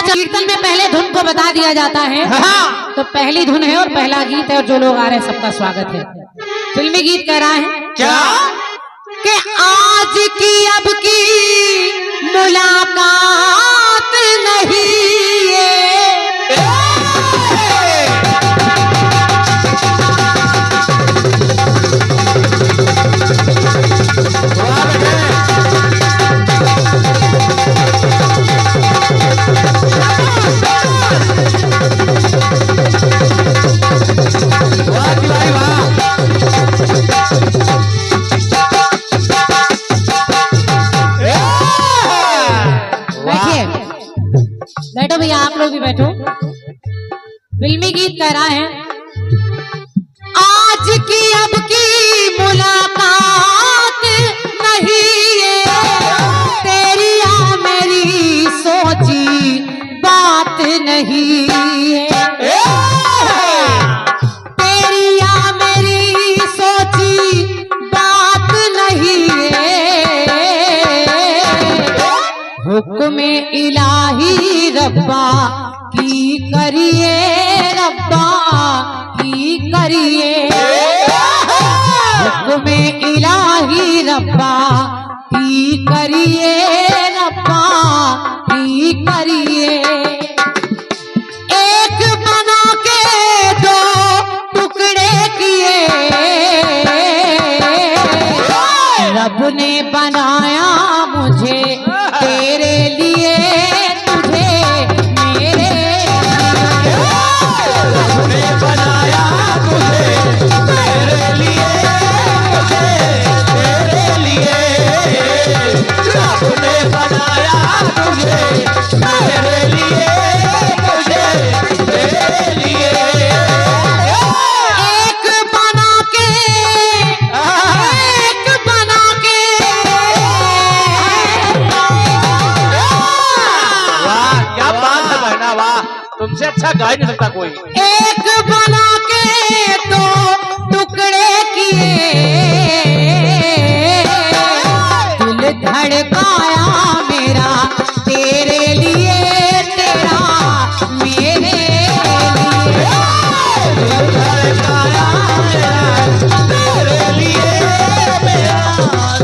कीर्तन में पहले धुन को बता दिया जाता है। तो पहली धुन है और पहला गीत है और जो लोग आ रहे हैं सबका स्वागत है। फिल्मी गीत कह रहा है क्या कि आज की अब की मुलाकात नहीं बैठो भैया, आप लोग भी बैठो। फिल्मी गीत कह रहा है आज की अब की मुलाकात नहीं है, तेरी या मेरी सोची बात नहीं है, तेरी या मेरी सोची बात नहीं है, हुक्म इलाही रब्बा की करिए, रब्बा की करिए, हुक्म इलाही रब्बा की करिए, रब्बा की करिए। एक बना के दो टुकड़े किए, रब ने बनाया मुझे तेरे लिए, तुझे मेरे रब ने बनाया तुझे तेरे लिए, मुझे तेरे लिए, रब ने बनाया तुझे मेरे लिए, मुझे तेरे लिए। एक बना के तुमसे अच्छा गा ही नहीं सकता कोई। एक बना के दो टुकड़े किए, दिल धड़काया मेरा तेरे लिए, तेरा मेरे लिए, दिल धड़काया मेरा तेरे लिए, मेरा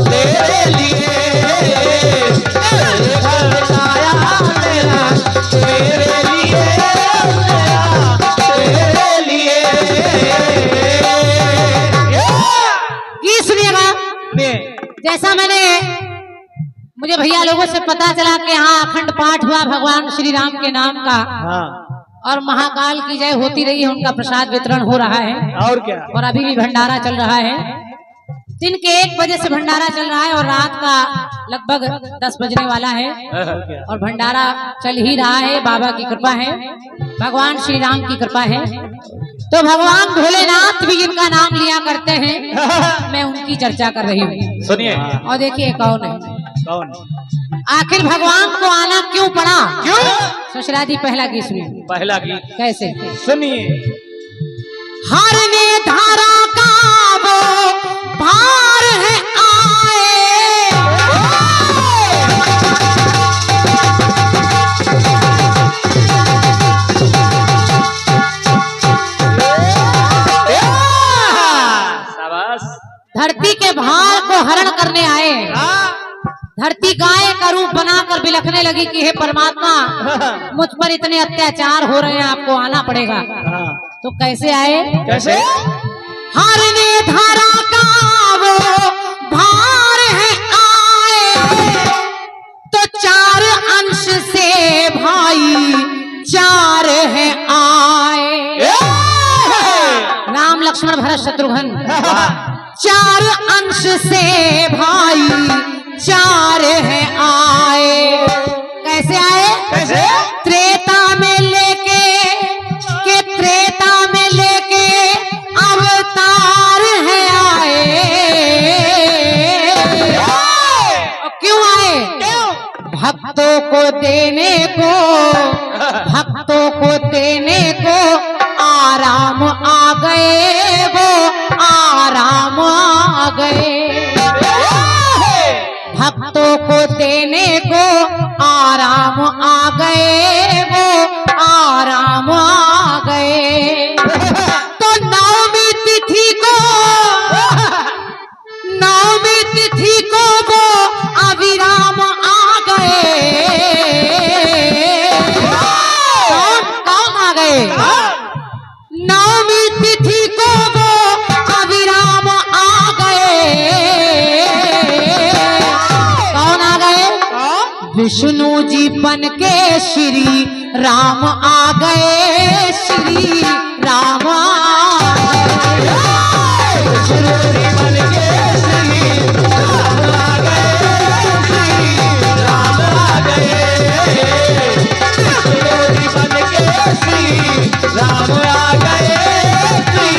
तेरे लिए, दिल धड़काया मेरा तेरे लिए, जैसा मुझे भैया लोगों से पता चला कि हाँ अखंड पाठ हुआ भगवान श्री राम के नाम का, और महाकाल की जय होती रही है, उनका प्रसाद वितरण हो रहा है और क्या, और अभी भी भंडारा चल रहा है। दिन के 1 बजे से भंडारा चल रहा है और रात का लगभग 10 बजने वाला है और भंडारा चल ही रहा है। बाबा की कृपा है, भगवान श्री राम की कृपा है। तो भगवान भोलेनाथ भी जिनका नाम लिया करते हैं, मैं उनकी चर्चा कर रही हूँ। सुनिए और देखिए कौन है, कौन, आखिर भगवान को आना क्यों पड़ा, क्यों? सुशरा जी पहला गीत सुनिए। पहला गीत कैसे सुनिए। हर ने धारा का वो भार है आए, धरती के भार को हरण करने आए। धरती गाय का रूप बनाकर बिलखने लगी कि हे परमात्मा, मुझ पर इतने अत्याचार हो रहे हैं, आपको आना पड़ेगा। तो कैसे आए, कैसे? हर ने धारा का वो भार है आए, तो 4 अंश से भाई 4 है आए, राम लक्ष्मण भरत शत्रुघ्न 4 अंश से भाई 4 है आए। कैसे आए, कैसे? त्रेता में लेके त्रेता में लेके अवतार है आए। और क्यों आए, भक्तों को देने को, भक्तों को देने को आराम आ गए, वो आराम आ गए। भक्तों को देने को आराम गए। नवमी तिथि को वो अभिराम आ गए। कौन आ गए? विष्णु जी बन के श्री राम आ गए। श्री राम आ गए। विष्णु जी बन के श्री राम आ गए। श्री राम आ गए। विष्णु जी बन के श्री राम आ गए। श्री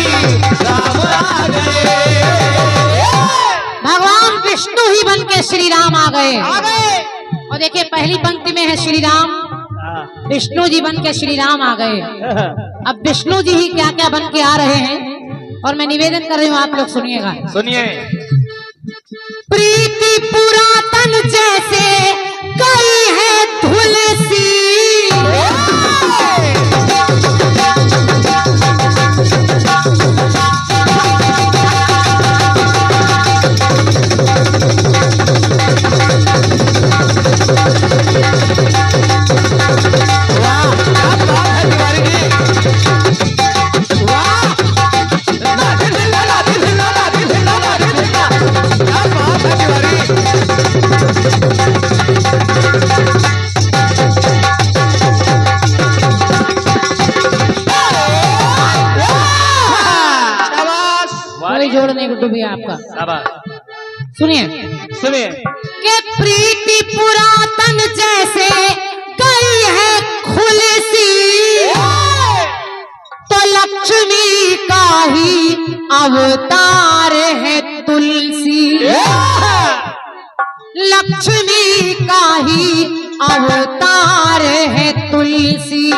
राम आ गए। भगवान विष्णु ही बन के श्री राम आ गए। और देखिए पहली पंक्ति में है श्री राम, विष्णु जी बन के श्री राम आ गए। अब विष्णु जी ही क्या क्या बन के आ रहे हैं और मैं निवेदन कर रही हूँ, आप लोग सुनिएगा। सुनिए। प्रीति पुरातन जैसे गई है तुलसी। कोई जोड़ नहीं गुड्डू भैया आपका। सुनिए सुनिए। कि प्रीति पुरातन जैसे गई है खुलसी, तो लक्ष्मी का ही अवतार है तुलसी। लक्ष्मी का ही अवतार है तुलसी।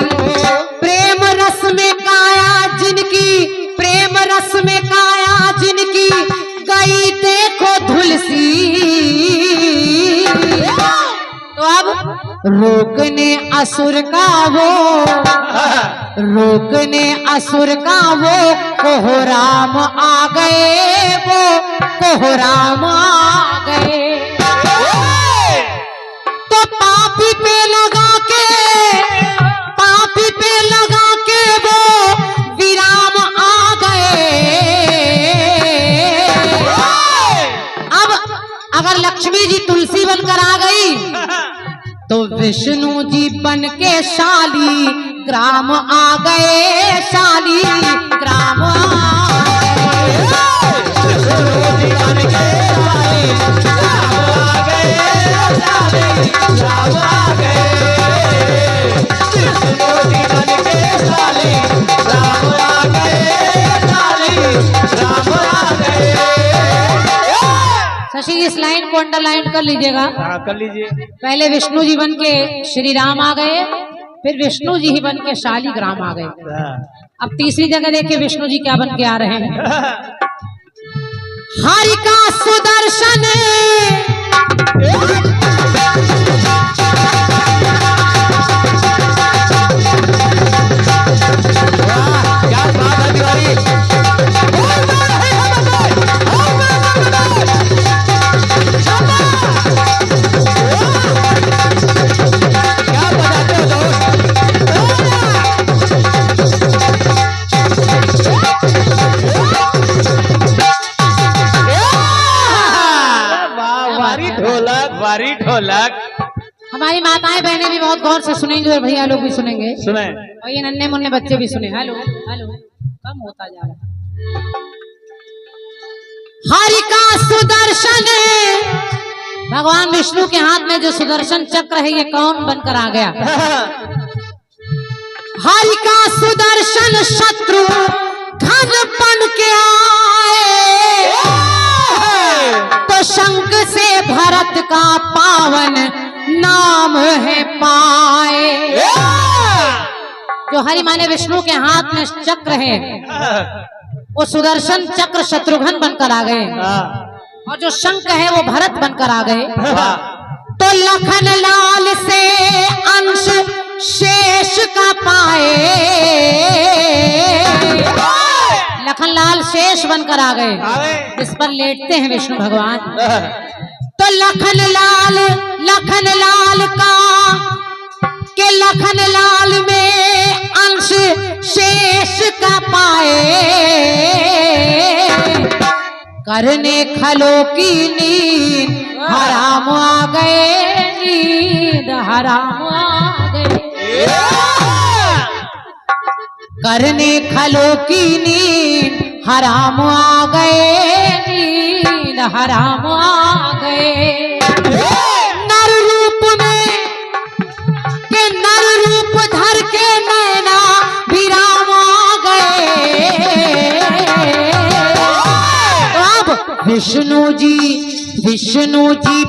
प्रेम रस में काया जिनकी, प्रेम रस में काया जिनकी गई देखो धुलसी। तो अब रोकने असुर का वो, रोकने असुर का वो कोहराम आ गए। वो कोहराम आ गए। तो पापी पे लगा के, पापी पे लगा के वो विराम आ गए। अब अगर लक्ष्मी जी तुलसी बनकर आ गई तो विष्णु जी बन के शाली ग्राम आ गए। शाली ग्राम आ गए। विष्णु जी बन के शाली राम आ गए। शाली राम आ गए। विष्णु जी बन के शाली राम आ गए। शाली राम आ गए। शशि इस लाइन को अंडरलाइन कर लीजिएगा। कर लीजिए। पहले विष्णु जी बन के श्री राम आ गए, फिर विष्णु जी ही बन के शालीग्राम आ गए। अब तीसरी जगह देखिए विष्णु जी क्या बन के आ रहे हैं। हरि का सुदर्शन, क्या बात है तिवारी। क्या बजाते हो दोस्त। वारी ढोलक, वारी ढोलक। हमारी माताएं बहनें भी बहुत गौर से सुनेंगे और भैया लोग भी सुनेंगे सुने। और ये नन्हे मुन्ने बच्चे भी सुने। हेलो हेलो, कम होता जा रहा है। हरि का सुदर्शन, भगवान विष्णु के हाथ में जो सुदर्शन चक्र है ये कौन बनकर आ गया? हरि का सुदर्शन शत्रु घन बन के आए, तो शंख से भरत का पावन नाम है पाए। जो हरि माने विष्णु के हाथ में चक्र है वो सुदर्शन चक्र शत्रुघ्न बनकर आ गए, और जो शंख है वो भरत बनकर आ गए। तो लखन लाल से अंश शेष का पाए, लखन लाल शेष बनकर आ गए जिस पर लेटते हैं विष्णु भगवान। तो लखन लाल का के लखन लाल में अंश का पाए, करने खलो की नींद हराम आ गए, नींद हराम आ गए। करने खलो की नींद हराम आ गए, नींद हराम आ गए। नर रूप में के नर रूप धर के नैना विराम आ गए। तो अब विष्णु जी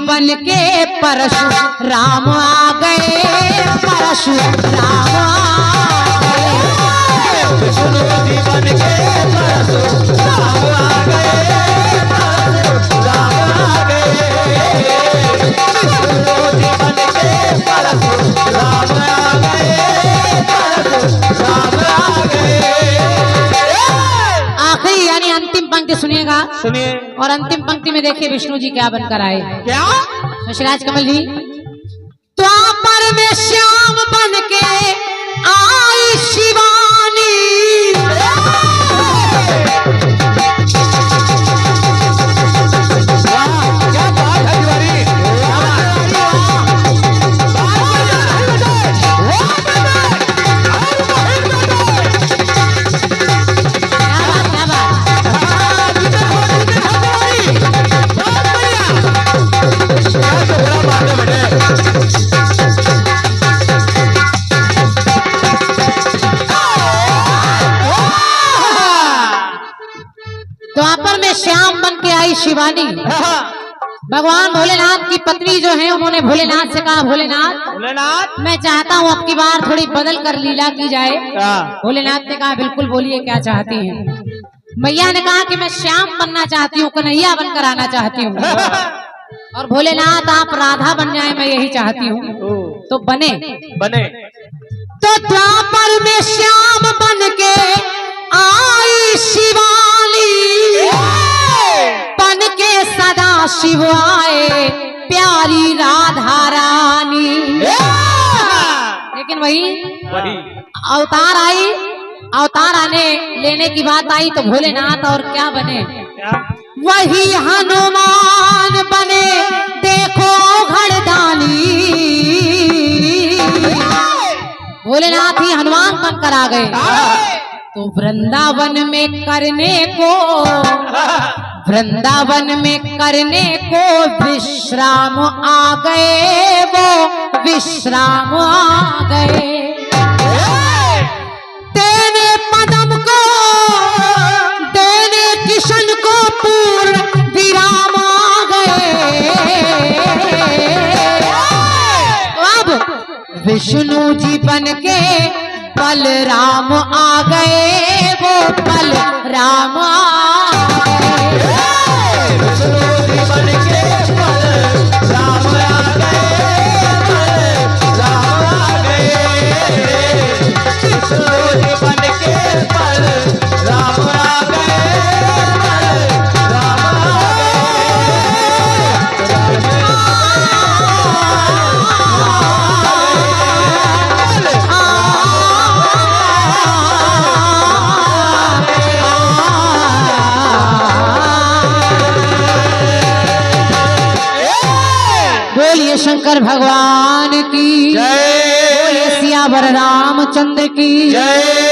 बन के परशुराम आ गए, परशुराम आ गए। विष्णु जी बन के परशुराम आ गए, परशुराम आ गए। विष्णु जी बन के परशुराम आ गए, परशुराम आ गए। आखिरी यानी अंतिम पंक्ति सुनिएगा, सुनिए। और अंतिम पंक्ति में देखिए विष्णु जी क्या बनकर आए। क्या? शशिराज कमल जी, द्वापर में श्याम बन के आई शिवानी, क्या बात है तिवारी, क्या बात। द्वापर में श्याम बन के आई शिवानी। भगवान भोलेनाथ की पत्नी जो है उन्होंने भोलेनाथ से कहा, भोलेनाथ मैं चाहता हूँ अब की बार थोड़ी बदल कर लीला की जाए। भोलेनाथ ने कहा बिल्कुल बोलिए क्या चाहती हैं। मैया ने कहा कि मैं श्याम बनना चाहती हूँ, कन्हैया बनकर आना चाहती हूँ। और भोलेनाथ आप राधा बन जाए, मैं यही चाहती हूँ। तो बने तो द्वापर में श्याम बन के आई शिवानी, बन के सदा शिव आए प्यारी राधा रानी। लेकिन वही अवतार आई, अवतार आने लेने की बात आई तो भोलेनाथ और क्या बने, वही हनुमान बने देखो घड़दानी। भोलेनाथ ही हनुमान बनकर आ गए। तो वृंदावन में करने को विश्राम आ गए, वो विश्राम आ गए। देने पदम को, देने किशन को पूर्ण विराम आ गए। अब विष्णु जी बन के बलराम आ गए, वो बलराम आ गए। विष्णु जी बन के बलराम आ गए, बलराम आ गए। विष्णु जी बन के बलराम आ गए, बलराम आ बोलिए शंकर भगवान की जय, बोलिए सियावर रामचंद्र की जय।